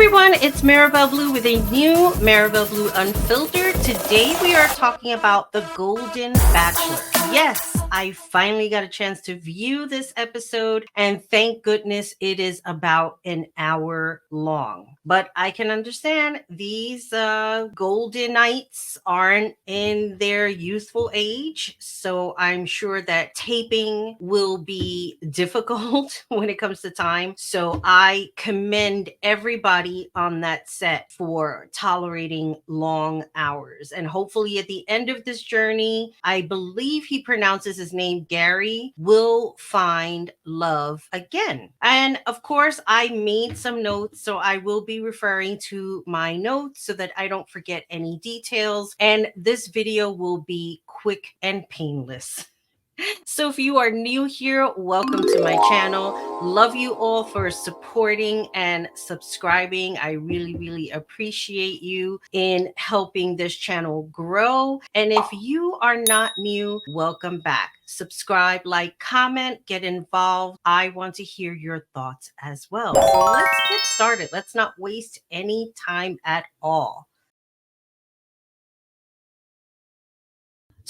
everyone, it's Maribel Blue with a new Maribel Blue Unfiltered. Today we are talking about The Golden Bachelor. Yes, I finally got a chance to view this episode, and thank goodness it is about an hour long. But I can understand these golden knights aren't in their youthful age, so I'm sure that taping will be difficult when it comes to time. So I commend everybody on that set for tolerating long hours. And hopefully at the end of this journey, I believe he pronounces his name Gary, will find love again. And of course, I made some notes, so I will be referring to my notes so that I don't forget any details. And this video will be quick and painless. So if you are new here, welcome to my channel. Love you all for supporting and subscribing. I really appreciate you in helping this channel grow. And if you are not new, welcome back. Subscribe, like, comment, get involved. I want to hear your thoughts as well. So let's get started. Let's not waste any time at all.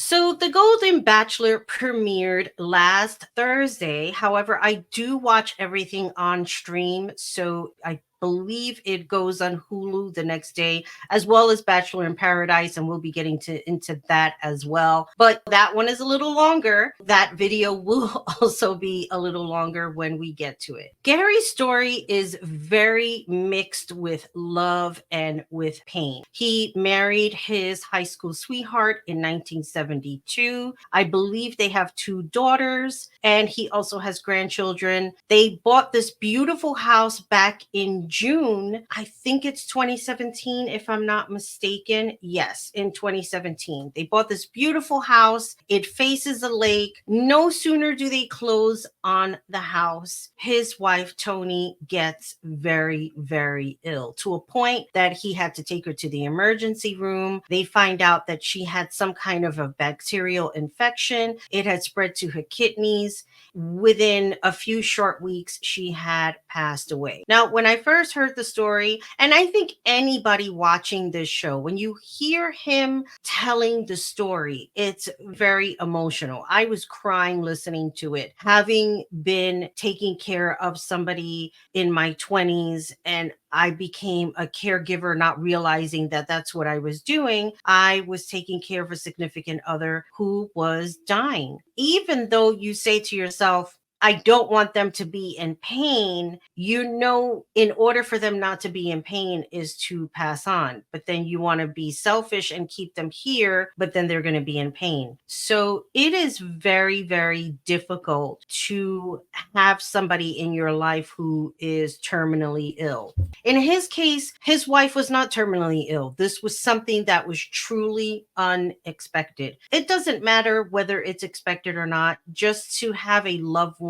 So, The Golden Bachelor premiered last Thursday. However, I do watch everything on stream. So, I believe it goes on Hulu the next day, as well as Bachelor in Paradise, and we'll be getting into that as well. But that one is a little longer. That video will also be a little longer when we get to it. Gary's story is very mixed with love and with pain. He married his high school sweetheart in 1972. I believe they have two daughters, and he also has grandchildren. They bought this beautiful house back in June. I think it's 2017, if I'm not mistaken. Yes, in 2017. They bought this beautiful house. It faces a lake. No sooner do they close on the house, his wife, Tony, gets very ill, to a point that he had to take her to the emergency room. They find out that she had some kind of a bacterial infection. It had spread to her kidneys. Within a few short weeks, she had passed away. Now, when I first heard the story, and I think anybody watching this show, when you hear him telling the story, it's very emotional. I was crying listening to it, having been taking care of somebody in my 20s, and I became a caregiver, not realizing that that's what I was doing. I was taking care of a significant other who was dying. Even though you say to yourself, I don't want them to be in pain, you know, in order for them not to be in pain is to pass on. But then you want to be selfish and keep them here, but then they're going to be in pain. So it is very difficult to have somebody in your life who is terminally ill. In his case, his wife was not terminally ill. This was something that was truly unexpected. It doesn't matter whether it's expected or not. Just to have a loved one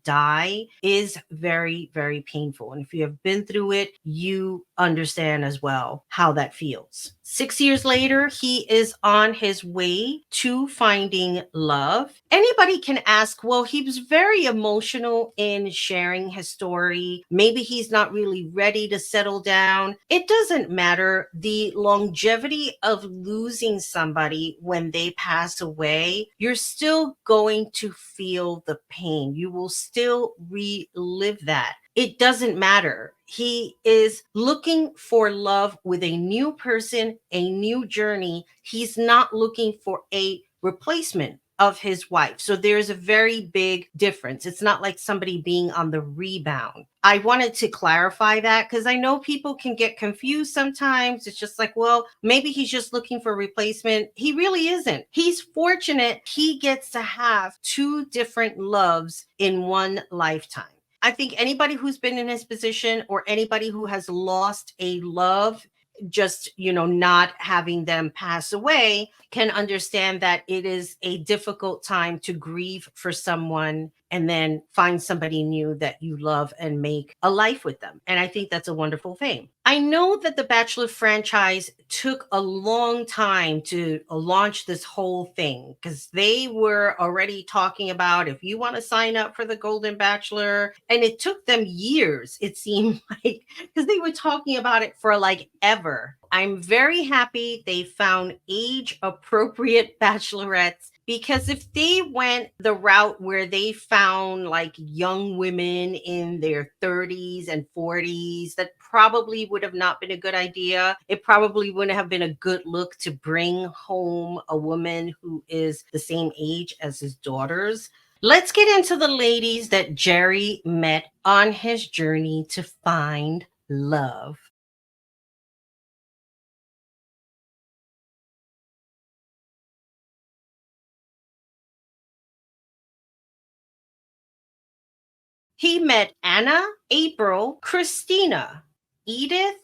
die is very painful. And if you have been through it, you understand as well how that feels. 6 years later, he is on his way to finding love. Anybody can ask, well, he was very emotional in sharing his story. Maybe he's not really ready to settle down. It doesn't matter. The longevity of losing somebody when they pass away, you're still going to feel the pain. You will still relive that. It doesn't matter. He is looking for love with a new person, a new journey. He's not looking for a replacement of his wife. So there's a very big difference. It's not like somebody being on the rebound. I wanted to clarify that because I know people can get confused sometimes. It's just like, well, maybe he's just looking for a replacement. He really isn't. He's fortunate he gets to have two different loves in one lifetime. I think anybody who's been in his position or anybody who has lost a love, just, not having them pass away, can understand that it is a difficult time to grieve for someone and then find somebody new that you love and make a life with them. And I think that's a wonderful thing. I know that the Bachelor franchise took a long time to launch this whole thing because they were already talking about if you want to sign up for the Golden Bachelor. And it took them years, it seemed like, because they were talking about it for like ever. I'm very happy they found age appropriate bachelorettes, because if they went the route where they found like young women in their 30s and 40s, that probably would have not been a good idea. It probably wouldn't have been a good look to bring home a woman who is the same age as his daughters. Let's get into the ladies that Jerry met on his journey to find love. He met Anna, April, Christina, Edith,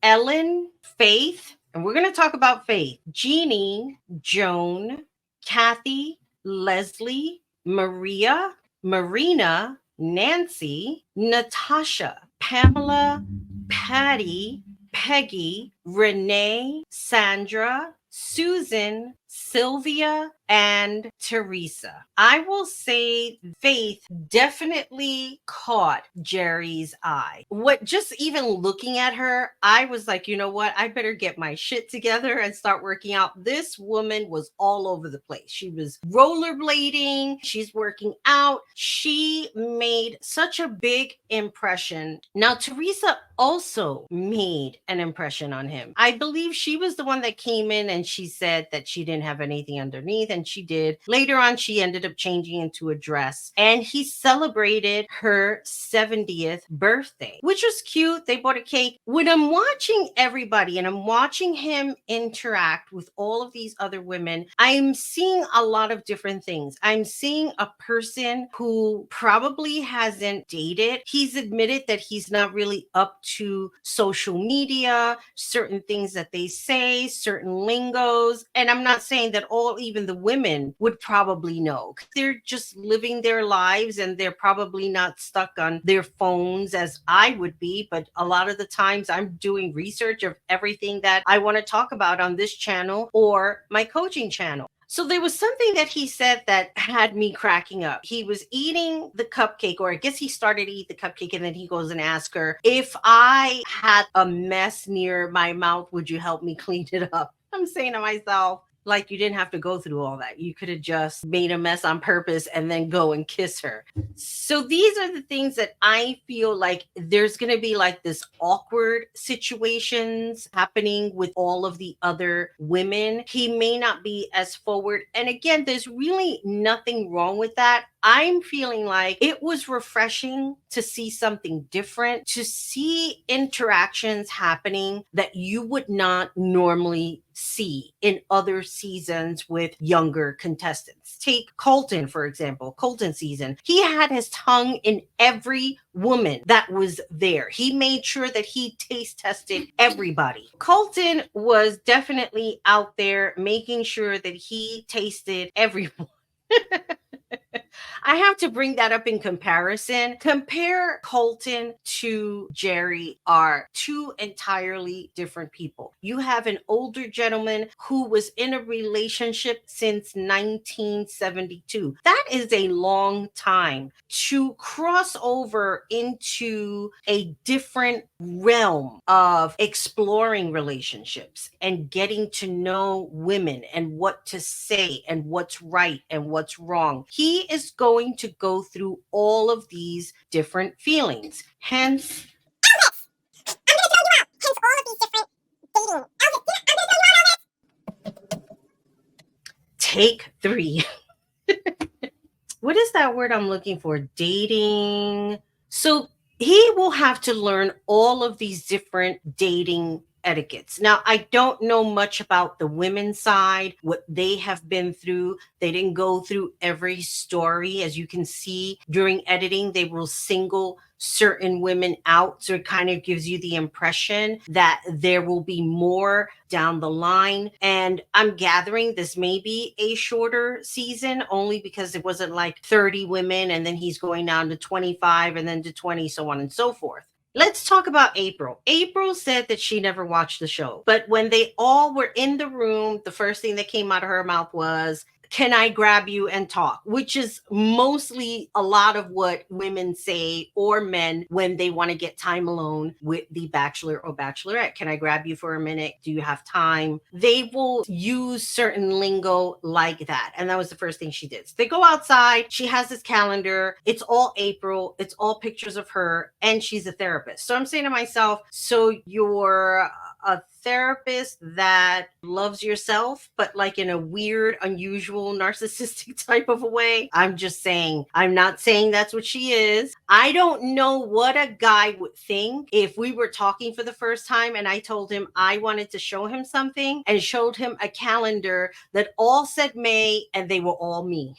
Ellen, Faith, and we're going to talk about Faith, Jeannie, Joan, Kathy, Leslie, Maria, Marina, Nancy, Natasha, Pamela, Patty, Peggy, Renee, Sandra, Susan, Sylvia, and Teresa. I will say Faith definitely caught Jerry's eye. What, just even looking at her, I was like, you know what? I better get my shit together and start working out. This woman was all over the place. She was rollerblading, she's working out. She made such a big impression. Now, Teresa also made an impression on him. I believe she was the one that came in and she said that she didn't have anything underneath, and she did. Later on, she ended up changing into a dress, and he celebrated her 70th birthday, which was cute. They bought a cake. When I'm watching everybody and I'm watching him interact with all of these other women, I'm seeing a lot of different things. I'm seeing a person who probably hasn't dated. He's admitted that he's not really up to social media, certain things that they say, certain lingos. And I'm not saying that all, even the women would probably know. They're just living their lives and they're probably not stuck on their phones as I would be. But a lot of the times I'm doing research of everything that I want to talk about on this channel or my coaching channel. So there was something that he said that had me cracking up. He was eating the cupcake, or I guess he started to eat the cupcake, and then he goes and asks her, if I had a mess near my mouth, would you help me clean it up? I'm saying to myself, like, you didn't have to go through all that. You could have just made a mess on purpose and then go and kiss her. So these are the things that I feel like there's going to be like this awkward situations happening with all of the other women. He may not be as forward. And again, there's really nothing wrong with that. I'm feeling like it was refreshing to see something different, to see interactions happening that you would not normally see in other seasons with younger contestants. Take Colton, for example, Colton season. He had his tongue in every woman that was there. He made sure that he taste tested everybody. Colton was definitely out there making sure that he tasted everyone. I have to bring that up in comparison. Compare Colton to Jerry are two entirely different people. You have an older gentleman who was in a relationship since 1972. That is a long time to cross over into a different realm of exploring relationships and getting to know women and what to say and what's right and what's wrong. He is going to go through all of these different feelings. Hence, take three. What is that word I'm looking for? Dating. So he will have to learn all of these different dating etiquettes. Now, I don't know much about the women's side, what they have been through. They didn't go through every story. As you can see during editing, they will single certain women out. So it kind of gives you the impression that there will be more down the line. And I'm gathering this may be a shorter season only because it wasn't like 30 women and then he's going down to 25 and then to 20, so on and so forth. Let's talk about April. April said that she never watched the show, but when they all were in the room, the first thing that came out of her mouth was, "Can I grab you and talk?" Which is mostly a lot of what women say or men when they want to get time alone with the bachelor or bachelorette. "Can I grab you for a minute? Do you have time?" They will use certain lingo like that. And that was the first thing she did. So they go outside. She has this calendar. It's all April. It's all pictures of her. And she's a therapist. So I'm saying to myself, so you're a therapist that loves yourself, but like in a weird, unusual, narcissistic type of a way. I'm just saying, I'm not saying that's what she is. I don't know what a guy would think if we were talking for the first time and I told him I wanted to show him something and showed him a calendar that all said May and they were all me.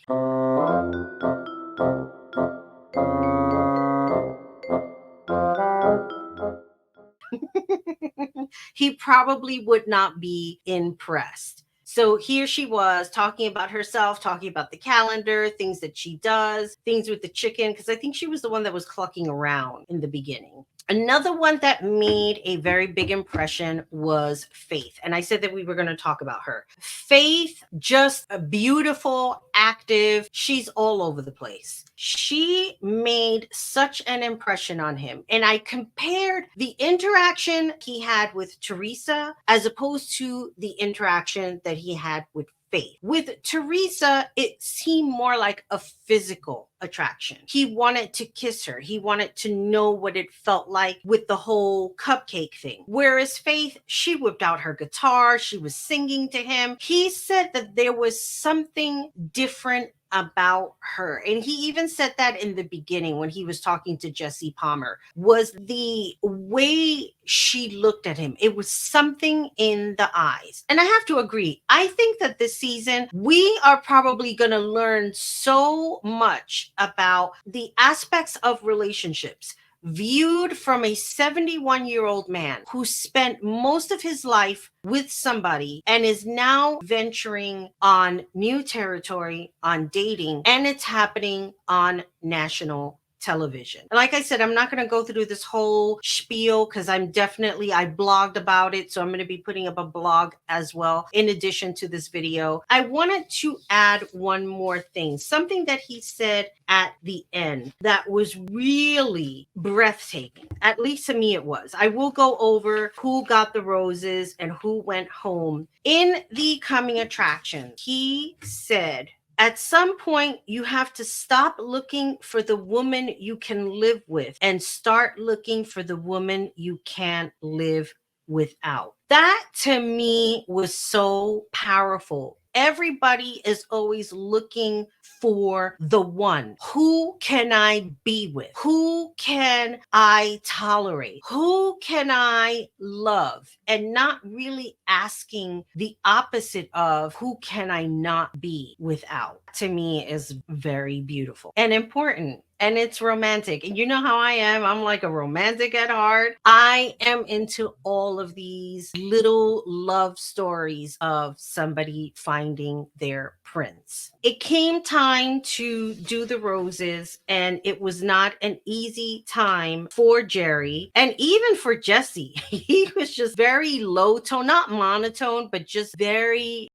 He probably would not be impressed. So here she was talking about herself, talking about the calendar, things that she does, things with the chicken, because I think she was the one that was clucking around in the beginning. Another one that made a very big impression was Faith. And I said that we were going to talk about her. Faith, just a beautiful, active. She's all over the place. She made such an impression on him. And I compared the interaction he had with Teresa as opposed to the interaction that he had with Faith. With Teresa, it seemed more like a physical attraction. He wanted to kiss her. He wanted to know what it felt like with the whole cupcake thing. Whereas Faith, she whipped out her guitar. She was singing to him. He said that there was something different about her. And he even said that in the beginning when he was talking to Jesse Palmer, was the way she looked at him. It was something in the eyes. And I have to agree. I think that this season, we are probably going to learn so much about the aspects of relationships viewed from a 71-year-old man who spent most of his life with somebody and is now venturing on new territory, on dating, and it's happening on national television. Like I said, I'm not going to go through this whole spiel because I blogged about it. So I'm going to be putting up a blog as well in addition to this video. I wanted to add one more thing, something that he said at the end that was really breathtaking. At least to me it was. I will go over who got the roses and who went home. In the coming attraction, he said, at some point, you have to stop looking for the woman you can live with and start looking for the woman you can't live without. That to me was so powerful. Everybody is always looking for the one. Who can I be with? Who can I tolerate? Who can I love? And not really asking the opposite of who can I not be without, to me is very beautiful and important. And it's romantic. And you know how I am. I'm like a romantic at heart. I am into all of these little love stories of somebody finding their prince. It came time to do the roses, and it was not an easy time for Jerry and even for Jesse. He was just very low tone, not monotone, but just very.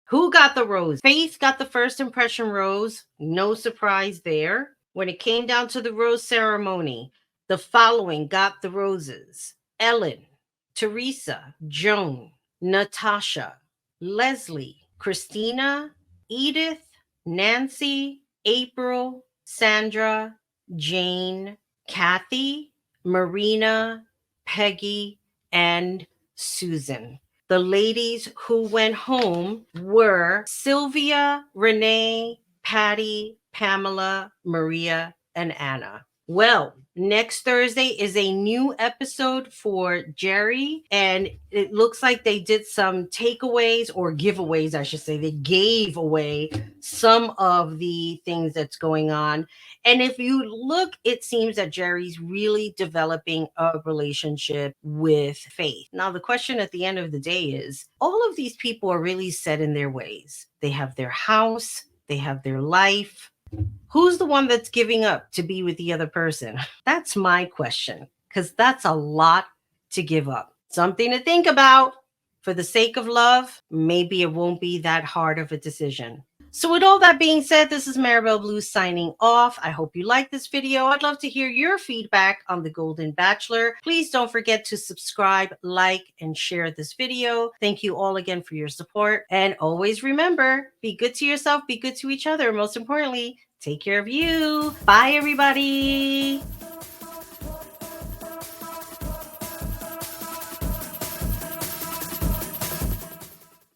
Who got the rose? Faith got the first impression rose. No surprise there. When it came down to the rose ceremony, the following got the roses: Ellen, Teresa, Joan, Natasha, Leslie, Christina, Edith, Nancy, April, Sandra, Jane, Kathy, Marina, Peggy, and Susan. The ladies who went home were Sylvia, Renee, Patty, Pamela, Maria, and Anna. Well, next Thursday is a new episode for Jerry, and it looks like they did some takeaways or giveaways, I should say. They gave away some of the things that's going on. And if you look, it seems that Jerry's really developing a relationship with Faith. Now, the question at the end of the day is all of these people are really set in their ways. They have their house, they have their life. Who's the one that's giving up to be with the other person? That's my question, because that's a lot to give up. Something to think about. For the sake of love, maybe it won't be that hard of a decision. So, with all that being said, this is Maribel Blue signing off. I hope you like this video. I'd love to hear your feedback on The Golden Bachelor. Please don't forget to subscribe, like, and share this video. Thank you all again for your support. And always remember, be good to yourself, be good to each other. Most importantly, take care of you. Bye, everybody.